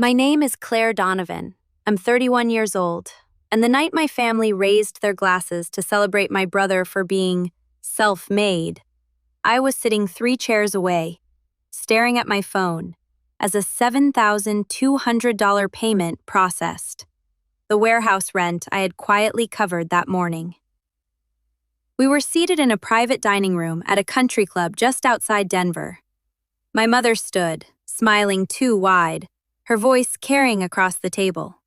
My name is Claire Donovan. I'm 31 years old, and the night my family raised their glasses to celebrate my brother for being self-made, I was sitting 3 chairs away, staring at my phone, as a $7,200 payment processed, the warehouse rent I had quietly covered that morning. We were seated in a private dining room at a country club just outside Denver. My mother stood, smiling too wide, her voice carrying across the table.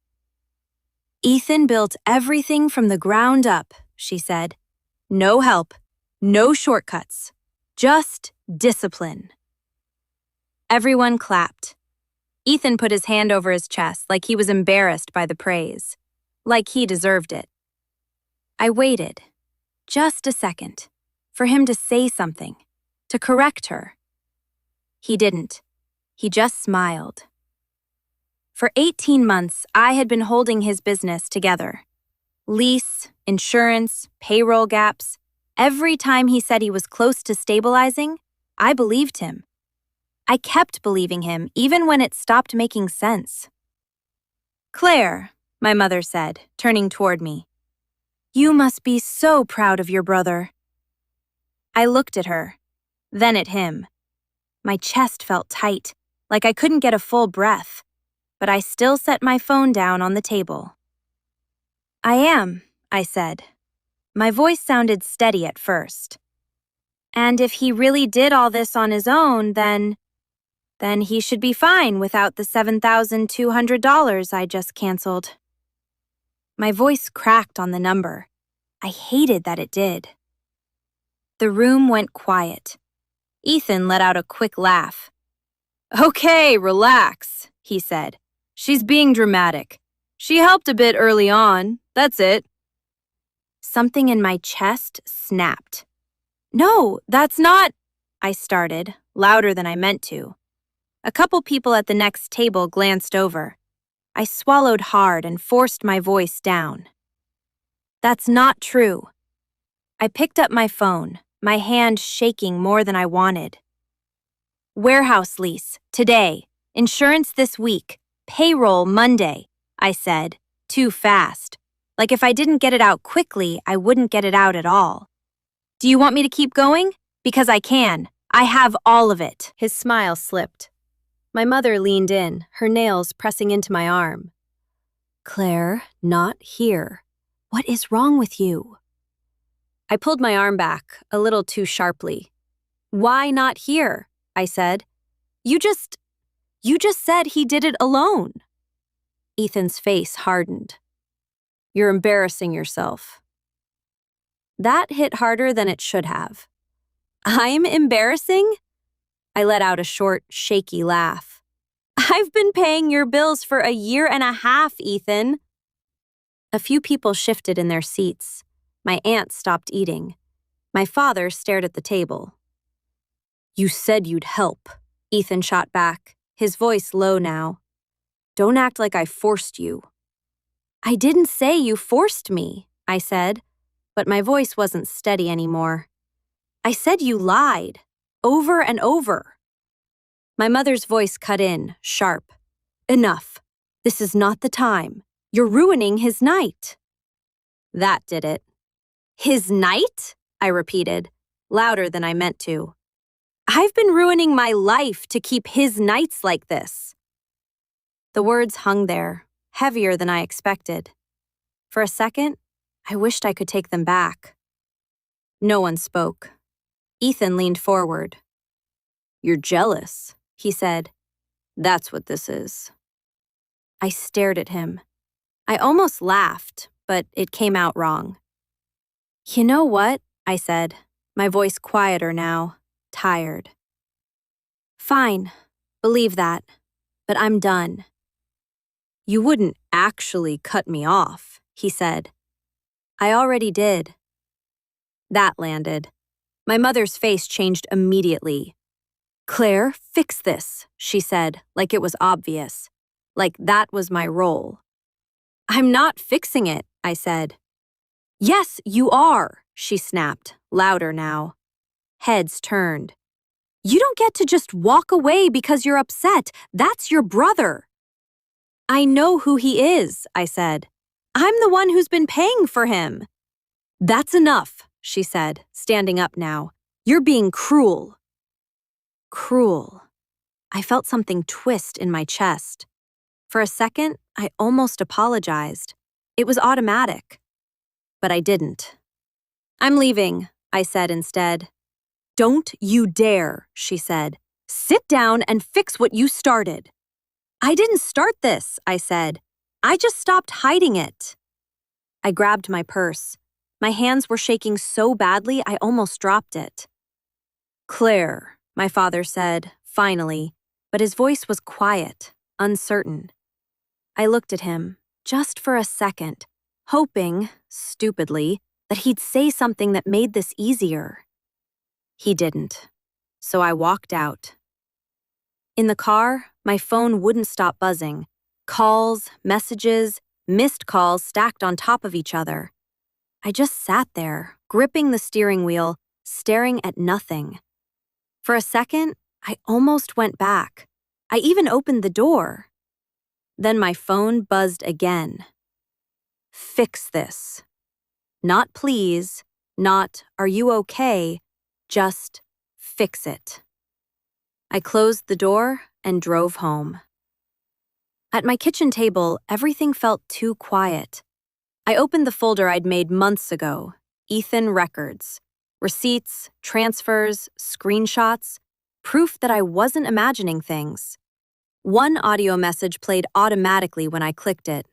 "Ethan built everything from the ground up," she said. "No help, no shortcuts, just discipline." Everyone clapped. Ethan put his hand over his chest like he was embarrassed by the praise, like he deserved it. I waited, just a second, for him to say something, to correct her. He didn't. He just smiled. For 18 months, I had been holding his business together. Lease, insurance, payroll gaps. Every time he said he was close to stabilizing, I believed him. I kept believing him even when it stopped making sense. "Claire," my mother said, turning toward me, "you must be so proud of your brother." I looked at her, then at him. My chest felt tight, like I couldn't get a full breath, but I still set my phone down on the table. "I am," I said. My voice sounded steady at first. "And if he really did all this on his own, then he should be fine without the $7,200 I just canceled." My voice cracked on the number. I hated that it did. The room went quiet. Ethan let out a quick laugh. "Okay, relax," he said. "She's being dramatic. She helped a bit early on, that's it." Something in my chest snapped. "No, that's not," I started, louder than I meant to. A couple people at the next table glanced over. I swallowed hard and forced my voice down. "That's not true." I picked up my phone, my hand shaking more than I wanted. "Warehouse lease, today. Insurance this week. Payroll Monday," I said, too fast. Like if I didn't get it out quickly, I wouldn't get it out at all. "Do you want me to keep going? Because I can. I have all of it." His smile slipped. My mother leaned in, her nails pressing into my arm. "Claire, not here. What is wrong with you?" I pulled my arm back, a little too sharply. "Why not here?" I said. You just said he did it alone." Ethan's face hardened. "You're embarrassing yourself." That hit harder than it should have. "I'm embarrassing?" I let out a short, shaky laugh. "I've been paying your bills for 1.5 years, Ethan." A few people shifted in their seats. My aunt stopped eating. My father stared at the table. "You said you'd help," Ethan shot back, his voice low now. "Don't act like I forced you." "I didn't say you forced me," I said, but my voice wasn't steady anymore. "I said you lied, over and over." My mother's voice cut in, sharp. "Enough. This is not the time. You're ruining his night." That did it. "His night?" I repeated, louder than I meant to. "I've been ruining my life to keep his nights like this." The words hung there, heavier than I expected. For a second, I wished I could take them back. No one spoke. Ethan leaned forward. "You're jealous," he said. "That's what this is." I stared at him. I almost laughed, but it came out wrong. "You know what?" I said, my voice quieter now, tired. "Fine, believe that, but I'm done." "You wouldn't actually cut me off," he said. "I already did." That landed. My mother's face changed immediately. "Claire, fix this," she said, like it was obvious. Like that was my role. "I'm not fixing it," I said. "Yes, you are," she snapped, louder now. Heads turned. "You don't get to just walk away because you're upset. That's your brother." I know who he is, I said. I'm the one who's been paying for him. That's enough, she said, standing up now. You're being cruel. Cruel. I felt something twist in my chest. For a second, I almost apologized. It was automatic. But I didn't. I'm leaving, I said instead. Don't you dare, she said. Sit down and fix what you started. I didn't start this, I said. I just stopped hiding it. I grabbed my purse. My hands were shaking so badly I almost dropped it. Claire, my father said, finally, but his voice was quiet, uncertain. I looked at him, just for a second, hoping, stupidly, that he'd say something that made this easier. He didn't, so I walked out. In the car, my phone wouldn't stop buzzing. Calls, messages, missed calls stacked on top of each other. I just sat there, gripping the steering wheel, staring at nothing. For a second, I almost went back. I even opened the door. Then my phone buzzed again. Fix this. Not please, not are you okay, just fix it. I closed the door and drove home. At my kitchen table, everything felt too quiet. I opened the folder I'd made months ago, Ethan Records. Receipts, transfers, screenshots, proof that I wasn't imagining things. One audio message played automatically when I clicked it.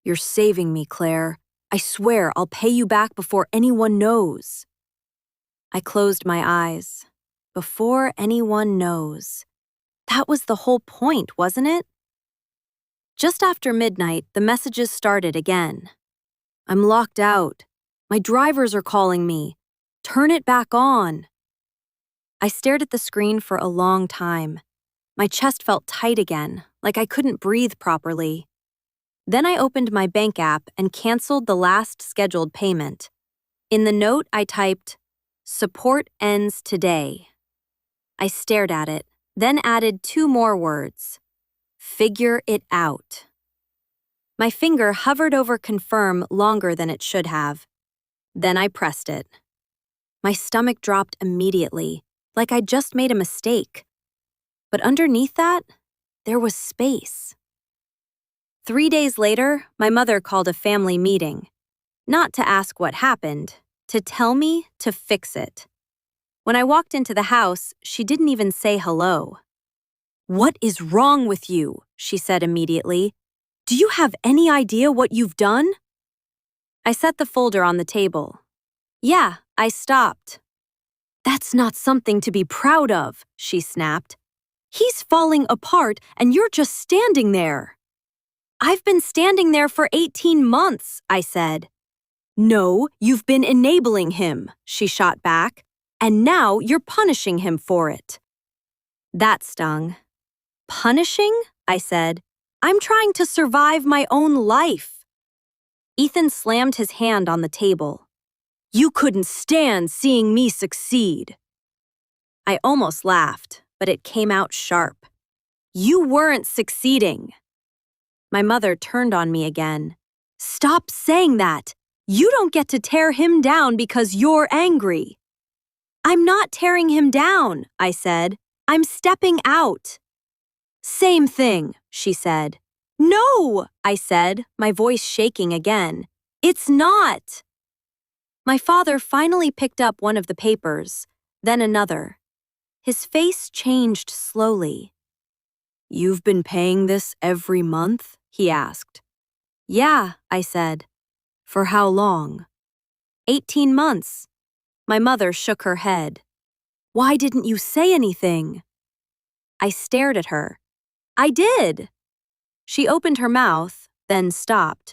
You're saving me, Claire. I swear I'll pay you back before anyone knows. I closed my eyes. Before anyone knows. That was the whole point, wasn't it? Just after midnight, the messages started again. I'm locked out. My drivers are calling me. Turn it back on. I stared at the screen for a long time. My chest felt tight again, like I couldn't breathe properly. Then I opened my bank app and canceled the last scheduled payment. In the note, I typed, "Support ends today." I stared at it, then added 2 more words. Figure it out. My finger hovered over confirm longer than it should have. Then I pressed it. My stomach dropped immediately, like I'd just made a mistake. But underneath that, there was space. 3 days later, my mother called a family meeting. Not to ask what happened, to tell me to fix it. When I walked into the house, she didn't even say hello. What is wrong with you? She said immediately. Do you have any idea what you've done? I set the folder on the table. Yeah, I stopped. That's not something to be proud of, she snapped. He's falling apart and you're just standing there. I've been standing there for 18 months, I said. No, you've been enabling him, she shot back, and now you're punishing him for it. That stung. Punishing? I said. I'm trying to survive my own life. Ethan slammed his hand on the table. You couldn't stand seeing me succeed. I almost laughed, but it came out sharp. You weren't succeeding. My mother turned on me again. Stop saying that. You don't get to tear him down because you're angry. I'm not tearing him down, I said. I'm stepping out. Same thing, she said. No, I said, my voice shaking again. It's not. My father finally picked up one of the papers, then another. His face changed slowly. You've been paying this every month? He asked. Yeah, I said. For how long? 18 months. My mother shook her head. Why didn't you say anything? I stared at her. I did. She opened her mouth, then stopped.